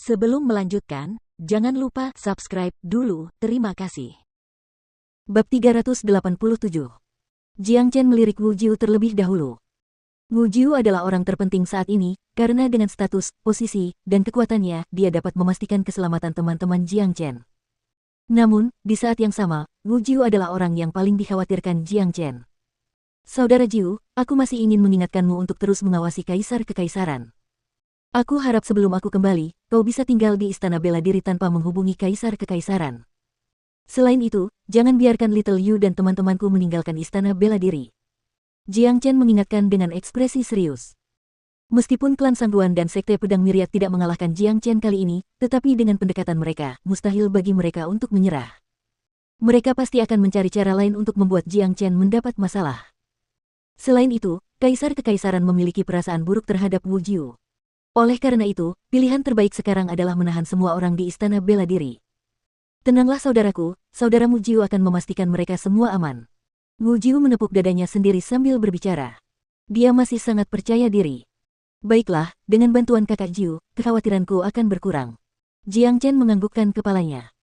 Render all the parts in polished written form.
Sebelum melanjutkan, jangan lupa subscribe dulu, terima kasih. Bab 387. Jiang Chen melirik Wu Jiu terlebih dahulu. Wu Jiu adalah orang terpenting saat ini, karena dengan status, posisi, dan kekuatannya, dia dapat memastikan keselamatan teman-teman Jiang Chen. Namun, di saat yang sama, Wu Jiu adalah orang yang paling dikhawatirkan Jiang Chen. Saudara Jiu, aku masih ingin mengingatkanmu untuk terus mengawasi Kaisar Kekaisaran. Aku harap sebelum aku kembali, kau bisa tinggal di Istana Bela Diri tanpa menghubungi Kaisar Kekaisaran. Selain itu, jangan biarkan Little Yu dan teman-temanku meninggalkan Istana Bela Diri. Jiang Chen mengingatkan dengan ekspresi serius. Meskipun klan Sangguan dan Sekte Pedang Myriad tidak mengalahkan Jiang Chen kali ini, tetapi dengan pendekatan mereka, mustahil bagi mereka untuk menyerah. Mereka pasti akan mencari cara lain untuk membuat Jiang Chen mendapat masalah. Selain itu, Kaisar Kekaisaran memiliki perasaan buruk terhadap Wu Jiu. Oleh karena itu, pilihan terbaik sekarang adalah menahan semua orang di Istana Bela Diri. Tenanglah saudaraku, saudara Wu Jiu akan memastikan mereka semua aman. Wu Jiu menepuk dadanya sendiri sambil berbicara. Dia masih sangat percaya diri. Baiklah, dengan bantuan kakak Jiu, kekhawatiranku akan berkurang. Jiang Chen menganggukkan kepalanya.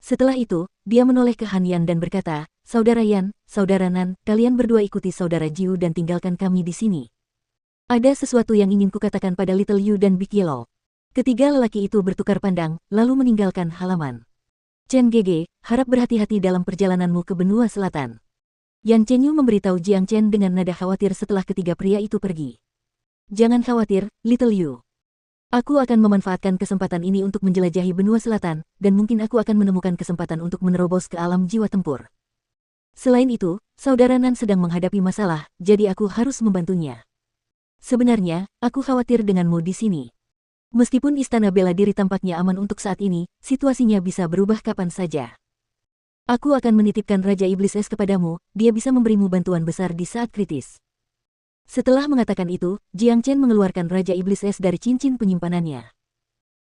Setelah itu, dia menoleh ke Han Yan dan berkata, Saudara Yan, Saudara Nan, kalian berdua ikuti saudara Jiu dan tinggalkan kami di sini. Ada sesuatu yang ingin kukatakan pada Little Yu dan Big Yellow. Ketiga lelaki itu bertukar pandang, lalu meninggalkan halaman. Chen Gege, harap berhati-hati dalam perjalananmu ke benua selatan. Yan Chenyu memberitahu Jiang Chen dengan nada khawatir setelah ketiga pria itu pergi. Jangan khawatir, Little Yu. Aku akan memanfaatkan kesempatan ini untuk menjelajahi benua selatan, dan mungkin aku akan menemukan kesempatan untuk menerobos ke alam jiwa tempur. Selain itu, saudara Nan sedang menghadapi masalah, jadi aku harus membantunya. Sebenarnya, aku khawatir denganmu di sini. Meskipun Istana Bela Diri tampaknya aman untuk saat ini, situasinya bisa berubah kapan saja. Aku akan menitipkan Raja Iblis Es kepadamu, dia bisa memberimu bantuan besar di saat kritis. Setelah mengatakan itu, Jiang Chen mengeluarkan Raja Iblis Es dari cincin penyimpanannya.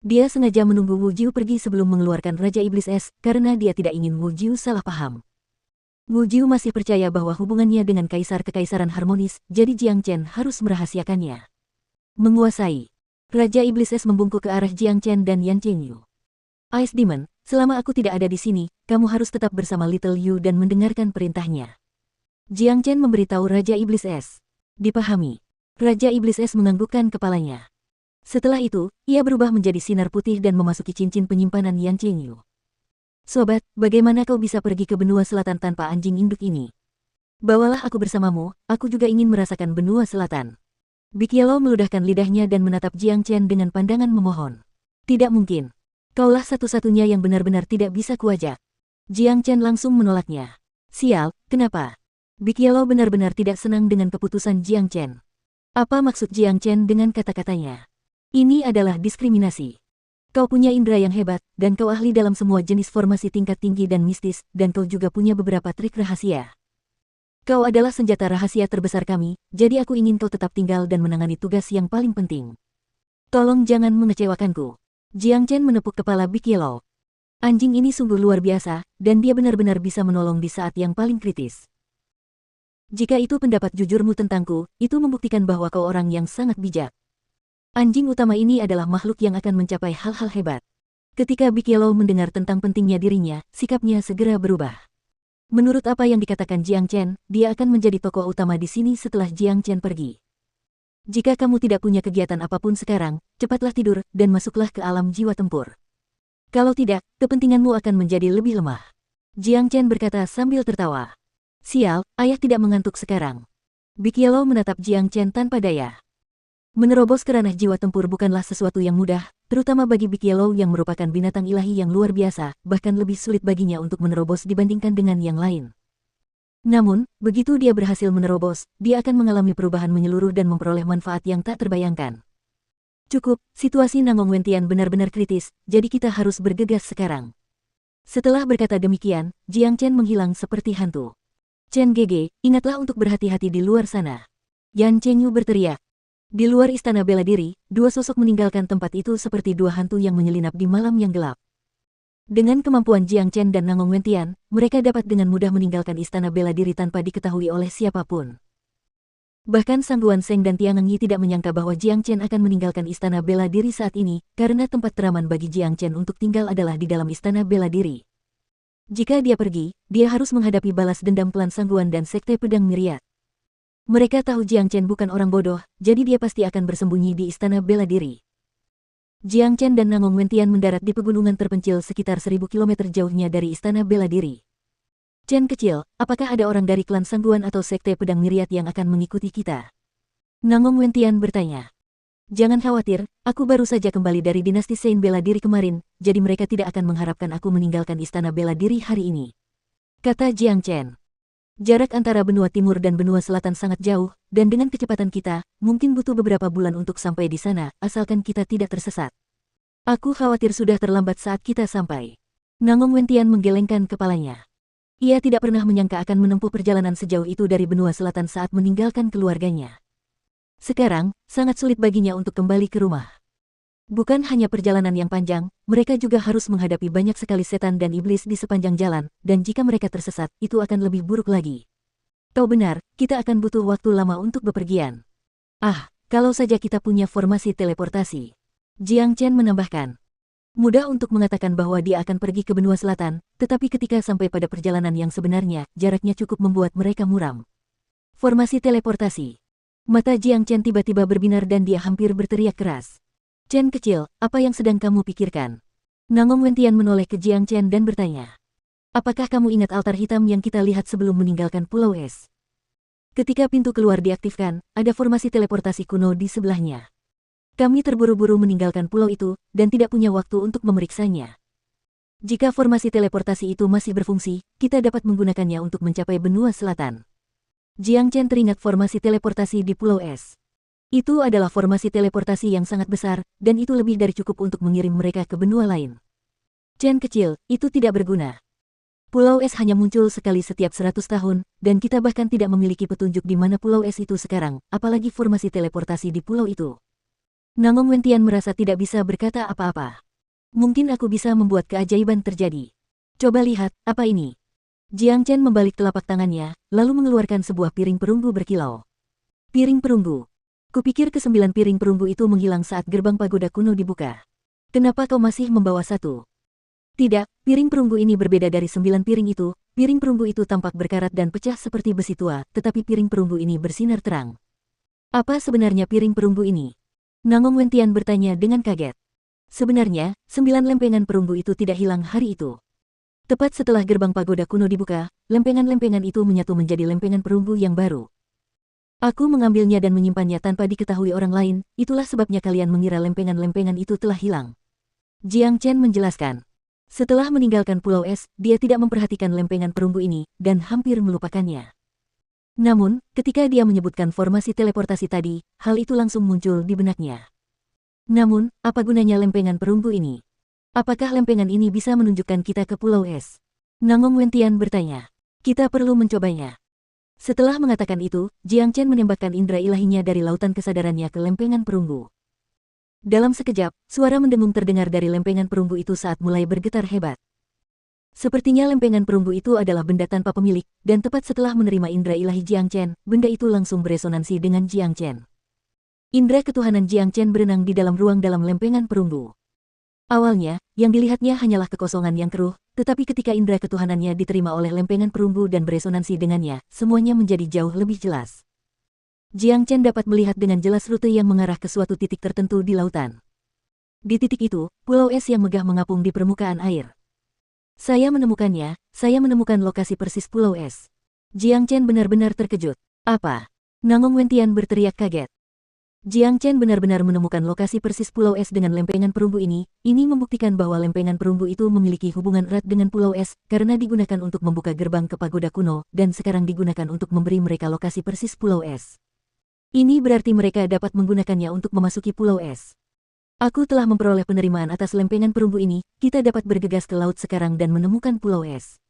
Dia sengaja menunggu Wu Jiu pergi sebelum mengeluarkan Raja Iblis Es, karena dia tidak ingin Wu Jiu salah paham. Wu Jiu masih percaya bahwa hubungannya dengan Kaisar Kekaisaran harmonis, jadi Jiang Chen harus merahasiakannya. Menguasai. Raja Iblis Es membungkuk ke arah Jiang Chen dan Yan Chenyu. Ice Demon, selama aku tidak ada di sini, kamu harus tetap bersama Little Yu dan mendengarkan perintahnya. Jiang Chen memberitahu Raja Iblis Es. Dipahami. Raja Iblis Es menganggukkan kepalanya. Setelah itu, ia berubah menjadi sinar putih dan memasuki cincin penyimpanan Yan Chenyu. Sobat, bagaimana kau bisa pergi ke benua selatan tanpa anjing induk ini? Bawalah aku bersamamu, aku juga ingin merasakan benua selatan. Big Yellow meludahkan lidahnya dan menatap Jiang Chen dengan pandangan memohon. Tidak mungkin. Kaulah satu-satunya yang benar-benar tidak bisa kuajak. Jiang Chen langsung menolaknya. Sial, kenapa? Big Yellow benar-benar tidak senang dengan keputusan Jiang Chen. Apa maksud Jiang Chen dengan kata-katanya? Ini adalah diskriminasi. Kau punya indera yang hebat, dan kau ahli dalam semua jenis formasi tingkat tinggi dan mistis, dan kau juga punya beberapa trik rahasia. Kau adalah senjata rahasia terbesar kami, jadi aku ingin kau tetap tinggal dan menangani tugas yang paling penting. Tolong jangan mengecewakanku. Jiang Chen menepuk kepala Big Yellow. Anjing ini sungguh luar biasa, dan dia benar-benar bisa menolong di saat yang paling kritis. Jika itu pendapat jujurmu tentangku, itu membuktikan bahwa kau orang yang sangat bijak. Anjing utama ini adalah makhluk yang akan mencapai hal-hal hebat. Ketika Big Yellow mendengar tentang pentingnya dirinya, sikapnya segera berubah. Menurut apa yang dikatakan Jiang Chen, dia akan menjadi tokoh utama di sini setelah Jiang Chen pergi. Jika kamu tidak punya kegiatan apapun sekarang, cepatlah tidur dan masuklah ke alam jiwa tempur. Kalau tidak, kepentinganmu akan menjadi lebih lemah. Jiang Chen berkata sambil tertawa. Sial, ayah tidak mengantuk sekarang. Big Yellow menatap Jiang Chen tanpa daya. Menerobos ke ranah jiwa tempur bukanlah sesuatu yang mudah, terutama bagi Big Yellow yang merupakan binatang ilahi yang luar biasa, bahkan lebih sulit baginya untuk menerobos dibandingkan dengan yang lain. Namun, begitu dia berhasil menerobos, dia akan mengalami perubahan menyeluruh dan memperoleh manfaat yang tak terbayangkan. Cukup, situasi Nangong Wentian benar-benar kritis, jadi kita harus bergegas sekarang. Setelah berkata demikian, Jiang Chen menghilang seperti hantu. Chen Gege, ingatlah untuk berhati-hati di luar sana. Yan Chenyu berteriak. Di luar Istana Bela Diri, dua sosok meninggalkan tempat itu seperti dua hantu yang menyelinap di malam yang gelap. Dengan kemampuan Jiang Chen dan Nangong Wentian, mereka dapat dengan mudah meninggalkan Istana Bela Diri tanpa diketahui oleh siapapun. Bahkan Sang Guan Seng dan Tiang Engyi tidak menyangka bahwa Jiang Chen akan meninggalkan istana bela diri saat ini, karena tempat teraman bagi Jiang Chen untuk tinggal adalah di dalam istana bela diri. Jika dia pergi, dia harus menghadapi balas dendam klan Sang Guan dan Sekte Pedang Myriad. Mereka tahu Jiang Chen bukan orang bodoh, jadi dia pasti akan bersembunyi di istana bela diri. Jiang Chen dan Nangong Wentian mendarat di pegunungan terpencil sekitar 1000 km jauhnya dari istana bela diri. Chen kecil, apakah ada orang dari klan Sang Guan atau Sekte Pedang Myriad yang akan mengikuti kita? Nangong Wentian bertanya. Jangan khawatir, aku baru saja kembali dari dinasti Sein bela diri kemarin, jadi mereka tidak akan mengharapkan aku meninggalkan istana bela diri hari ini. Kata Jiang Chen. Jarak antara benua timur dan benua selatan sangat jauh, dan dengan kecepatan kita, mungkin butuh beberapa bulan untuk sampai di sana, asalkan kita tidak tersesat. Aku khawatir sudah terlambat saat kita sampai. Nangong Wentian menggelengkan kepalanya. Ia tidak pernah menyangka akan menempuh perjalanan sejauh itu dari benua selatan saat meninggalkan keluarganya. Sekarang, sangat sulit baginya untuk kembali ke rumah. Bukan hanya perjalanan yang panjang, mereka juga harus menghadapi banyak sekali setan dan iblis di sepanjang jalan, dan jika mereka tersesat, itu akan lebih buruk lagi. Kau benar, kita akan butuh waktu lama untuk bepergian. Ah, kalau saja kita punya formasi teleportasi. Jiang Chen menambahkan. Mudah untuk mengatakan bahwa dia akan pergi ke benua selatan, tetapi ketika sampai pada perjalanan yang sebenarnya, jaraknya cukup membuat mereka muram. Formasi teleportasi. Mata Jiang Chen tiba-tiba berbinar dan dia hampir berteriak keras. Chen kecil, apa yang sedang kamu pikirkan? Nangong Wentian menoleh ke Jiang Chen dan bertanya. Apakah kamu ingat altar hitam yang kita lihat sebelum meninggalkan Pulau Es? Ketika pintu keluar diaktifkan, ada formasi teleportasi kuno di sebelahnya. Kami terburu-buru meninggalkan pulau itu, dan tidak punya waktu untuk memeriksanya. Jika formasi teleportasi itu masih berfungsi, kita dapat menggunakannya untuk mencapai benua selatan. Jiang Chen teringat formasi teleportasi di Pulau Es. Itu adalah formasi teleportasi yang sangat besar, dan itu lebih dari cukup untuk mengirim mereka ke benua lain. Chen kecil, itu tidak berguna. Pulau Es hanya muncul sekali setiap 100 tahun, dan kita bahkan tidak memiliki petunjuk di mana Pulau Es itu sekarang, apalagi formasi teleportasi di pulau itu. Nangong Wentian merasa tidak bisa berkata apa-apa. Mungkin aku bisa membuat keajaiban terjadi. Coba lihat, apa ini? Jiang Chen membalik telapak tangannya, lalu mengeluarkan sebuah piring perunggu berkilau. Piring perunggu. Kupikir ke-9 piring perunggu itu menghilang saat gerbang pagoda kuno dibuka. Kenapa kau masih membawa satu? Tidak, piring perunggu ini berbeda dari 9 piring itu. Piring perunggu itu tampak berkarat dan pecah seperti besi tua, tetapi piring perunggu ini bersinar terang. Apa sebenarnya piring perunggu ini? Nangong Wentian bertanya dengan kaget. Sebenarnya, 9 lempengan perunggu itu tidak hilang hari itu. Tepat setelah gerbang pagoda kuno dibuka, lempengan-lempengan itu menyatu menjadi lempengan perunggu yang baru. Aku mengambilnya dan menyimpannya tanpa diketahui orang lain, itulah sebabnya kalian mengira lempengan-lempengan itu telah hilang. Jiang Chen menjelaskan. Setelah meninggalkan Pulau Es, dia tidak memperhatikan lempengan perunggu ini, dan hampir melupakannya. Namun, ketika dia menyebutkan formasi teleportasi tadi, hal itu langsung muncul di benaknya. Namun, apa gunanya lempengan perunggu ini? Apakah lempengan ini bisa menunjukkan kita ke Pulau Es? Nangong Wentian bertanya. Kita perlu mencobanya. Setelah mengatakan itu, Jiang Chen menembakkan indera ilahinya dari lautan kesadarannya ke lempengan perunggu. Dalam sekejap, suara mendengung terdengar dari lempengan perunggu itu saat mulai bergetar hebat. Sepertinya lempengan perunggu itu adalah benda tanpa pemilik, dan tepat setelah menerima indera ilahi Jiang Chen, benda itu langsung beresonansi dengan Jiang Chen. Indera ketuhanan Jiang Chen berenang di dalam ruang dalam lempengan perunggu. Awalnya, yang dilihatnya hanyalah kekosongan yang keruh, tetapi ketika indera ketuhanannya diterima oleh lempengan perunggu dan beresonansi dengannya, semuanya menjadi jauh lebih jelas. Jiang Chen dapat melihat dengan jelas rute yang mengarah ke suatu titik tertentu di lautan. Di titik itu, Pulau Es yang megah mengapung di permukaan air. Saya menemukan lokasi persis Pulau Es. Jiang Chen benar-benar terkejut. Apa? Nangong Wentian berteriak kaget. Jiang Chen benar-benar menemukan lokasi persis Pulau Es dengan lempengan perunggu ini membuktikan bahwa lempengan perunggu itu memiliki hubungan erat dengan Pulau Es, karena digunakan untuk membuka gerbang ke pagoda kuno, dan sekarang digunakan untuk memberi mereka lokasi persis Pulau Es. Ini berarti mereka dapat menggunakannya untuk memasuki Pulau Es. Aku telah memperoleh penerimaan atas lempengan perunggu ini, kita dapat bergegas ke laut sekarang dan menemukan Pulau Es.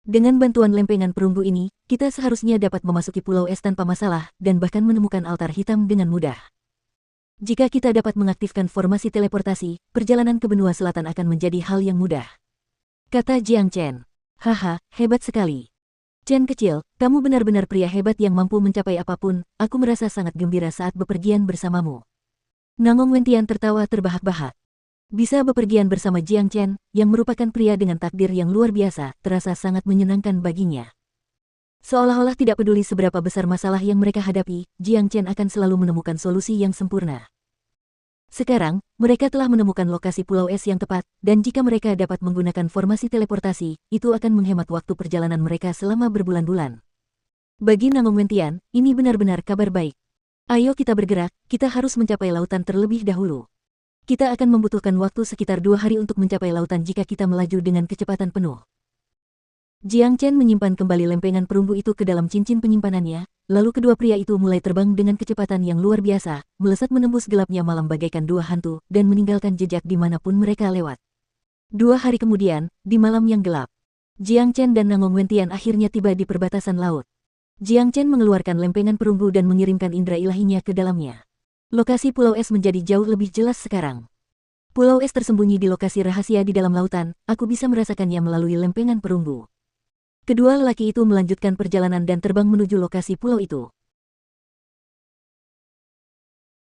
Dengan bantuan lempengan perunggu ini, kita seharusnya dapat memasuki Pulau Es tanpa masalah, dan bahkan menemukan altar hitam dengan mudah. Jika kita dapat mengaktifkan formasi teleportasi, perjalanan ke benua selatan akan menjadi hal yang mudah. Kata Jiang Chen. Haha, hebat sekali. Chen kecil, kamu benar-benar pria hebat yang mampu mencapai apapun, aku merasa sangat gembira saat bepergian bersamamu. Nangong Wentian tertawa terbahak-bahak. Bisa bepergian bersama Jiang Chen, yang merupakan pria dengan takdir yang luar biasa, terasa sangat menyenangkan baginya. Seolah-olah tidak peduli seberapa besar masalah yang mereka hadapi, Jiang Chen akan selalu menemukan solusi yang sempurna. Sekarang, mereka telah menemukan lokasi Pulau Es yang tepat, dan jika mereka dapat menggunakan formasi teleportasi, itu akan menghemat waktu perjalanan mereka selama berbulan-bulan. Bagi Nangong Wentian, ini benar-benar kabar baik. Ayo kita bergerak, kita harus mencapai lautan terlebih dahulu. Kita akan membutuhkan waktu sekitar 2 hari untuk mencapai lautan jika kita melaju dengan kecepatan penuh. Jiang Chen menyimpan kembali lempengan perunggu itu ke dalam cincin penyimpanannya, lalu kedua pria itu mulai terbang dengan kecepatan yang luar biasa, melesat menembus gelapnya malam bagaikan dua hantu, dan meninggalkan jejak dimanapun mereka lewat. 2 hari kemudian, di malam yang gelap, Jiang Chen dan Nangong Wentian akhirnya tiba di perbatasan laut. Jiang Chen mengeluarkan lempengan perunggu dan mengirimkan indera ilahinya ke dalamnya. Lokasi Pulau Es menjadi jauh lebih jelas sekarang. Pulau Es tersembunyi di lokasi rahasia di dalam lautan, aku bisa merasakannya melalui lempengan perunggu. Kedua lelaki itu melanjutkan perjalanan dan terbang menuju lokasi pulau itu.